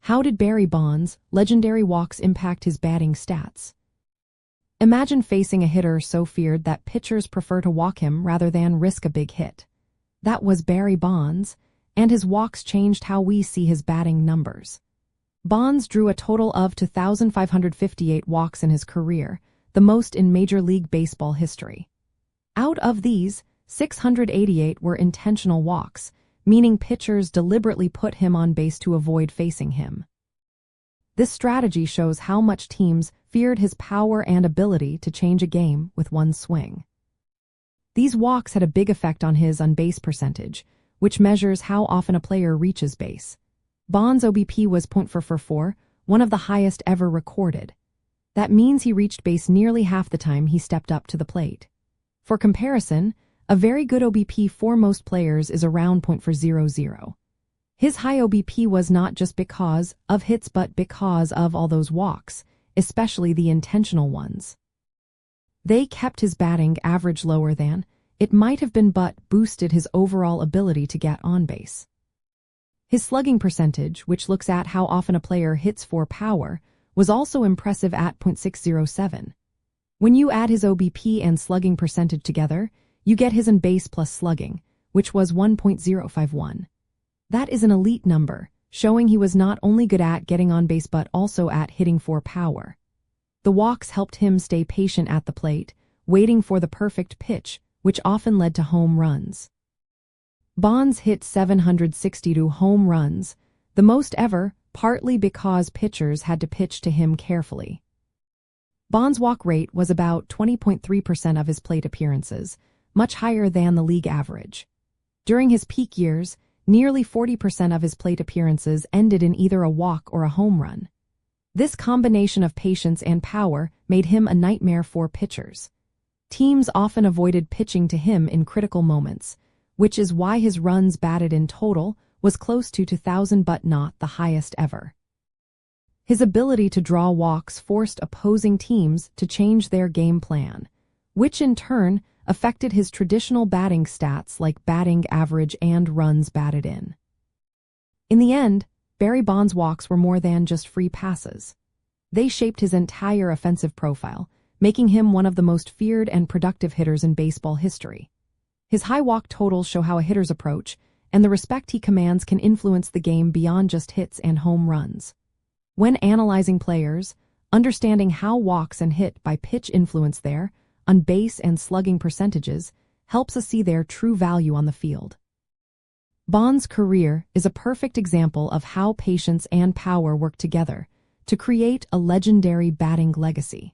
How did Barry Bonds' legendary walks impact his batting stats? Imagine facing a hitter so feared that pitchers prefer to walk him rather than risk a big hit. That was Barry Bonds, and his walks changed how we see his batting numbers. Bonds drew a total of 2,558 walks in his career, the most in Major League Baseball history. Out of these, 688 were intentional walks, meaning pitchers deliberately put him on base to avoid facing him. This strategy shows how much teams feared his power and ability to change a game with one swing. These walks had a big effect on his on-base percentage, which measures how often a player reaches base. Bonds' OBP was .444, one of the highest ever recorded. That means he reached base nearly half the time he stepped up to the plate. For comparison, a very good OBP for most players is around .400. His high OBP was not just because of hits but because of all those walks, especially the intentional ones. They kept his batting average lower than it might have been but boosted his overall ability to get on base. His slugging percentage, which looks at how often a player hits for power, was also impressive at .607. When you add his OBP and slugging percentage together, you get his on-base plus slugging, which was 1.051. That is an elite number, showing he was not only good at getting on base but also at hitting for power. The walks helped him stay patient at the plate, waiting for the perfect pitch, which often led to home runs. Bonds hit 762 home runs, the most ever, partly because pitchers had to pitch to him carefully. Bonds' walk rate was about 20.3% of his plate appearances, much higher than the league average. During his peak years, nearly 40% of his plate appearances ended in either a walk or a home run. This combination of patience and power made him a nightmare for pitchers. Teams often avoided pitching to him in critical moments, which is why his runs batted in total was close to 2,000 but not the highest ever. His ability to draw walks forced opposing teams to change their game plan, which in turn affected his traditional batting stats like batting average and runs batted in. In the end, Barry Bonds' walks were more than just free passes. They shaped his entire offensive profile, making him one of the most feared and productive hitters in baseball history. His high walk totals show how a hitter's approach and the respect he commands can influence the game beyond just hits and home runs. When analyzing players, understanding how walks and hit by pitch influence their on base and slugging percentages helps us see their true value on the field. Bonds' career is a perfect example of how patience and power work together to create a legendary batting legacy.